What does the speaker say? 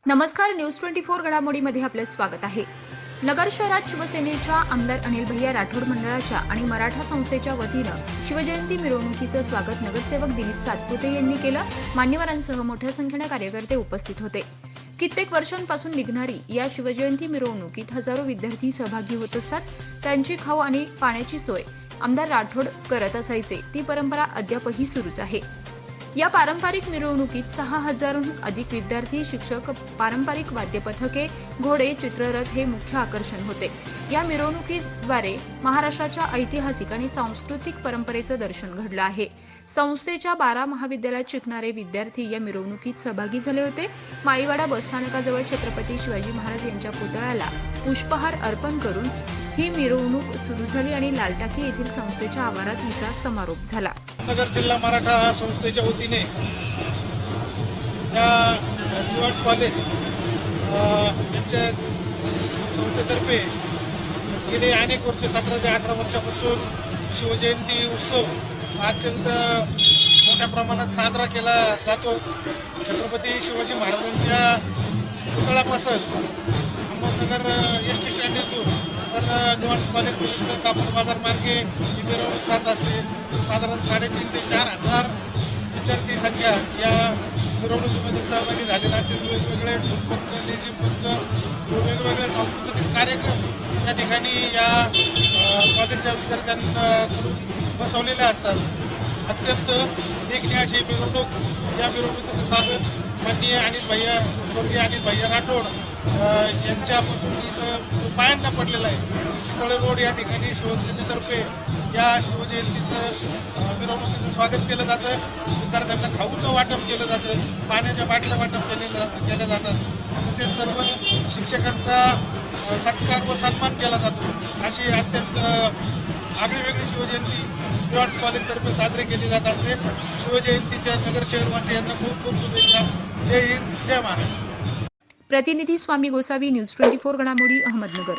नमस्कार, न्यूज 24 घडामोडीमध्ये आपलं स्वागत आहे। नगर शहरात शिवसेनेच्या आमदार अनिल भैया राठोड मंडळाच्या आणि मराठा संस्थेच्या वतीनं शिवजयंती मिरवणुकीचं स्वागत नगरसेवक दिलीप सातपुते यांनी केलं। मान्यवरांसह मोठ्या संख्येने कार्यकर्ते उपस्थित होते। कित्येक वर्षांपासून निघणारी या शिवजयंती मिरवणुकीत हजारो विद्यार्थी सहभागी होत असतात। त्यांची खाऊ आणि पाण्याची सोय आमदार राठोड करत असायचे। ती परंपरा अद्यापही सुरूच आहे। या पारंपरिक मिरवणुकीत 6000हून अधिक विद्यार्थी, शिक्षक, पारंपरिक वाद्यपथके, घोडे, चित्ररथ हे मुख्य आकर्षण होते। या मिरवणुकीद्वारे महाराष्ट्राच्या ऐतिहासिक आणि सांस्कृतिक परंपरेचं दर्शन घडलं आहे। संस्थेच्या 12 महाविद्यालयात शिकणारे विद्यार्थी या मिरवणुकीत सहभागी झाले होते। माळीवाडा बसस्थानकाजवळ छत्रपती शिवाजी महाराज यांच्या पुतळ्याला पुष्पहार अर्पण करून ही मिरवणूक सुरू झाली आणि लालटाकी येथील संस्थेच्या आवारात हिचा समारोप झाला। नगर जिल्हा मराठा संस्थेच्या वतीने या न्यूआर्ट्स कॉलेज यांच्या संस्थेतर्फे गेले अनेक वर्ष 17 ते 18 वर्षापासून शिवजयंती उत्सव अत्यंत मोठ्या प्रमाणात साजरा केला जातो। छत्रपती शिवाजी महाराजांच्या पुतळ्यापासून अहमदनगर एस.टी. स्टँड येथून तर न्यूआर्ट्स कॉलेजपर्यंत कापूर बाजार मार्गे ही मिरवणूक जात असते। साधारण 3,500 ते 4,000 विद्यार्थी संख्या या मिरवणुकीमध्ये सहभागी झालेल्या असतील। वेगवेगळे ढोलपथक, लेझिम पथक, वेगवेगळे सांस्कृतिक कार्यक्रम या ठिकाणी या कॉलेजच्या विद्यार्थ्यांकडून बसवलेले असतात। अत्यंत देखणी अशी मिरवणूक या मिरवणुकीचं स्वागत माननीय अनिल भैया, स्वर्गीय अनिल भैया राठोड यांच्यापासून इथं पायांना पडलेला आहे। चितळे रोड या ठिकाणी शिवसेनेतर्फे या शिवजयंतीचं मिरवणुकीचं स्वागत केलं जातं। विद्यार्थ्यांना खाऊचं वाटप केलं जातं, पाण्याच्या बाटल्या वाटप केल्या जातात, तसेच सर्व शिक्षकांचा सत्कार व सन्मान केला जातो। अशी अत्यंत आगळीवेगळी शिवजयंती न्यूआर्ट्स कॉलेजतर्फे साजरी केली जात असते। शिवजयंतीच्या नगर शहरवासियांना खूप खूप शुभेच्छा। जय हिंद, जय महाराष्ट्र। प्रतिनिधी स्वामी गोसावी, न्यूज 24 घडामोडी, अहमदनगर।